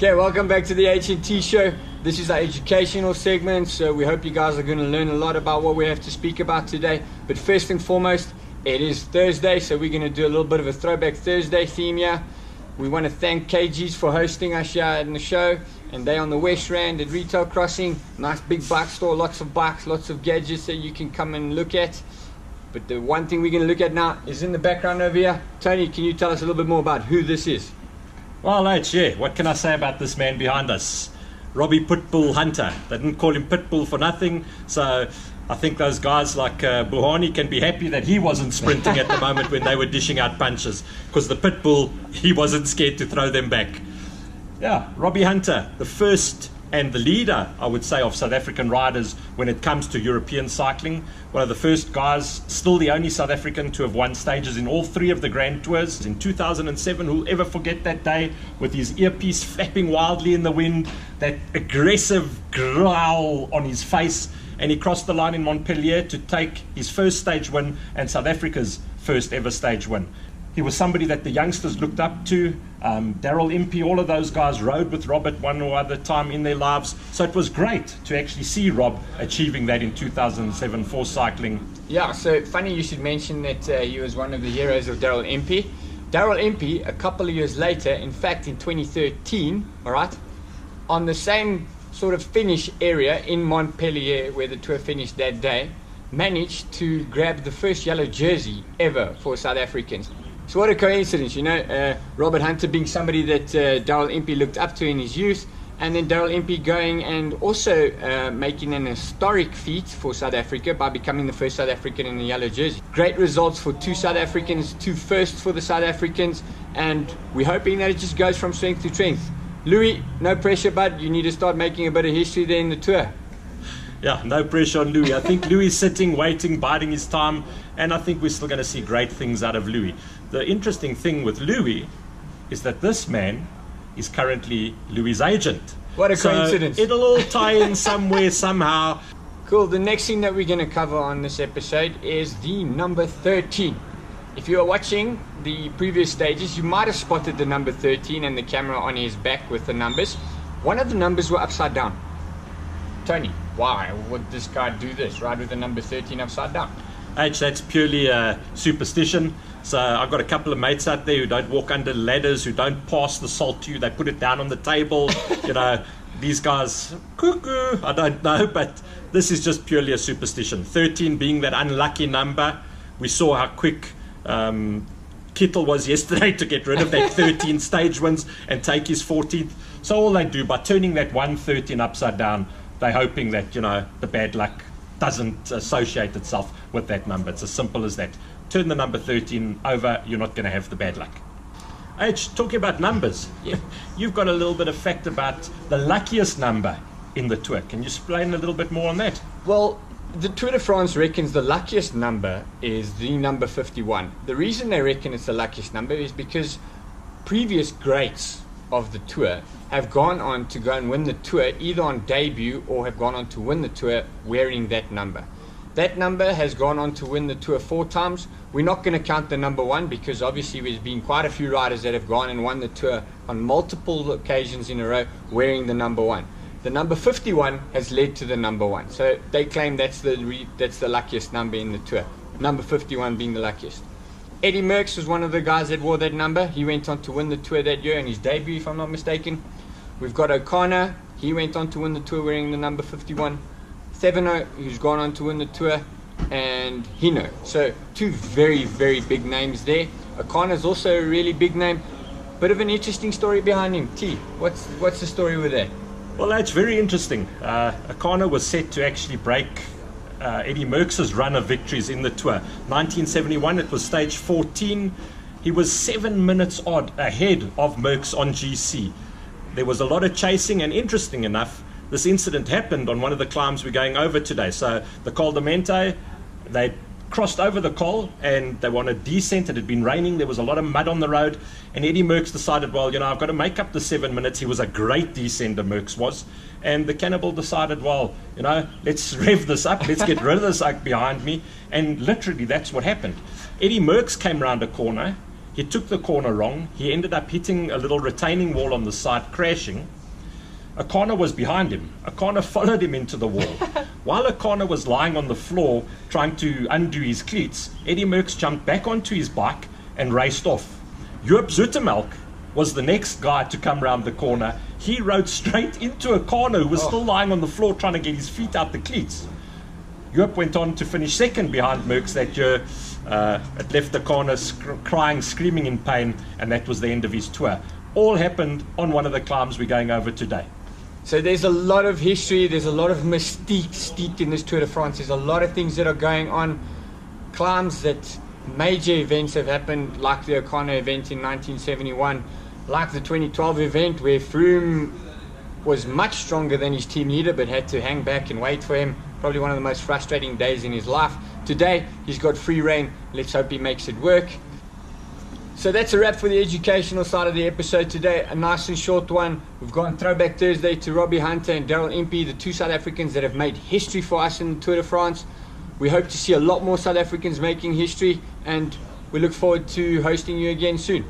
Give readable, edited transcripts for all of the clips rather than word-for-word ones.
Okay, welcome back to the H&T show. This is our educational segment, so we hope you guys are going to learn a lot about what we have to speak about today. But first and foremost, it is Thursday, so we're going to do a little bit of a throwback Thursday theme here. We want to thank KG's for hosting us here in the show, and they on the West Rand at Retail Crossing. Nice big bike store, lots of bikes, lots of gadgets that you can come and look at. But the one thing we're going to look at now is in the background over here. Tony, can you tell us a little bit more about who this is? Well, yeah, what can I say about this man behind us? Robbie Pitbull Hunter. They didn't call him Pitbull for nothing, so I think those guys like Buhani can be happy that he wasn't sprinting at the moment when they were dishing out punches, because the Pitbull, he wasn't scared to throw them back. Yeah, Robbie Hunter, the first and the leader, I would say, of South African riders when it comes to European cycling. One of the first guys, still the only South African to have won stages in all three of the Grand Tours. In 2007, who'll ever forget that day with his earpiece flapping wildly in the wind, that aggressive growl on his face, and he crossed the line in Montpellier to take his first stage win and South Africa's first ever stage win. He was somebody that the youngsters looked up to. Daryl Impey, all of those guys rode with Rob at one or other time in their lives. So it was great to actually see Rob achieving that in 2007 for cycling. Yeah, so funny you should mention that he was one of the heroes of Daryl Impey. Daryl Impey, a couple of years later, in fact in 2013, all right, on the same sort of finish area in Montpellier where the tour finished that day, managed to grab the first yellow jersey ever for South Africans. So what a coincidence, you know, Robert Hunter being somebody that Daryl Impey looked up to in his youth, and then Daryl Impey going and also making an historic feat for South Africa by becoming the first South African in the yellow jersey. Great results for two South Africans, two firsts for the South Africans, and we're hoping that it just goes from strength to strength. Louis, no pressure, bud. You need to start making a bit of history there in the tour. Yeah, no pressure on Louis. I think Louis is sitting, waiting, biding his time, and I think we're still going to see great things out of Louis. The interesting thing with Louis is that this man is currently Louis' agent. What a coincidence. So it'll all tie in somewhere, somehow. Cool. The next thing that we're going to cover on this episode is the number 13. If you are watching the previous stages, you might have spotted the number 13 and the camera on his back with the numbers. One of the numbers were upside down. Tony, why would this guy do this? Ride with the number 13 upside down? That's purely a superstition. So I've got a couple of mates out there who don't walk under ladders, who don't pass the salt to you. They put it down on the table. You know, these guys, cuckoo, I don't know, but this is just purely a superstition. 13 being that unlucky number. We saw how quick Kittel was yesterday to get rid of that 13 stage wins and take his 14th. So all they do, by turning that 113 upside down, they're hoping that, you know, the bad luck doesn't associate itself with that number. It's as simple as that. Turn the number 13 over, you're not going to have the bad luck. H, talking about numbers, you've got a little bit of fact about the luckiest number in the tour. Can you explain a little bit more on that? Well, the Tour de France reckons the luckiest number is the number 51. The reason they reckon it's the luckiest number is because previous greats of the tour have gone on to go and win the tour either on debut or have gone on to win the tour wearing that number. That number has gone on to win the tour 4 times. We're not going to count the number 1 because obviously there's been quite a few riders that have gone and won the tour on multiple occasions in a row wearing the number 1. The number 51 has led to the number 1. So they claim that's the luckiest number in the tour. Number 51 being the luckiest. Eddy Merckx was one of the guys that wore that number. He went on to win the tour that year in his debut, if I'm not mistaken. We've got O'Connor. He went on to win the tour wearing the number 51. Thevenot, who's gone on to win the tour, and Hino. So 2 very, very big names there. O'Connor's also a really big name. Bit of an interesting story behind him. T, what's the story with that? Well, that's very interesting. O'Connor was set to actually break Eddy Merckx's run of victories in the tour. 1971, it was stage 14. He was 7 minutes odd ahead of Merckx on GC. There was a lot of chasing, and interesting enough, this incident happened on one of the climbs we're going over today. So the Col de Mente, they crossed over the col and they were on a descent. It had been raining. There was a lot of mud on the road. And Eddy Merckx decided, well, you know, I've got to make up the 7 minutes. He was a great descender, Merckx was. And the cannibal decided, well, you know, let's rev this up. Let's get rid of this behind me. And literally that's what happened. Eddy Merckx came round a corner. He took the corner wrong. He ended up hitting a little retaining wall on the side, crashing. Akana was behind him. Akana followed him into the wall. While Akana was lying on the floor trying to undo his cleats, Eddy Merckx jumped back onto his bike and raced off. Joop Zoetemelk was the next guy to come round the corner. He rode straight into Akana, who was still lying on the floor trying to get his feet out the cleats. Joop went on to finish second behind Merckx that year. It left Akana crying, screaming in pain, and that was the end of his tour. All happened on one of the climbs we're going over today. So there's a lot of history, there's a lot of mystique steeped in this Tour de France. There's a lot of things that are going on. Climbs that major events have happened, like the O'Connor event in 1971, like the 2012 event where Froome was much stronger than his team leader but had to hang back and wait for him. Probably one of the most frustrating days in his life. Today, he's got free reign. Let's hope he makes it work. So that's a wrap for the educational side of the episode today. A nice and short one. We've gone Throwback Thursday to Robbie Hunter and Daryl Impey, the two South Africans that have made history for us in the Tour de France. We hope to see a lot more South Africans making history, and we look forward to hosting you again soon.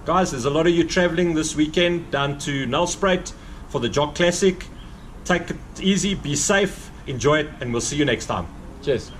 Guys, there's a lot of you traveling this weekend down to Nelspruit for the Jock Classic. Take it easy, be safe, enjoy it, and we'll see you next time. Cheers.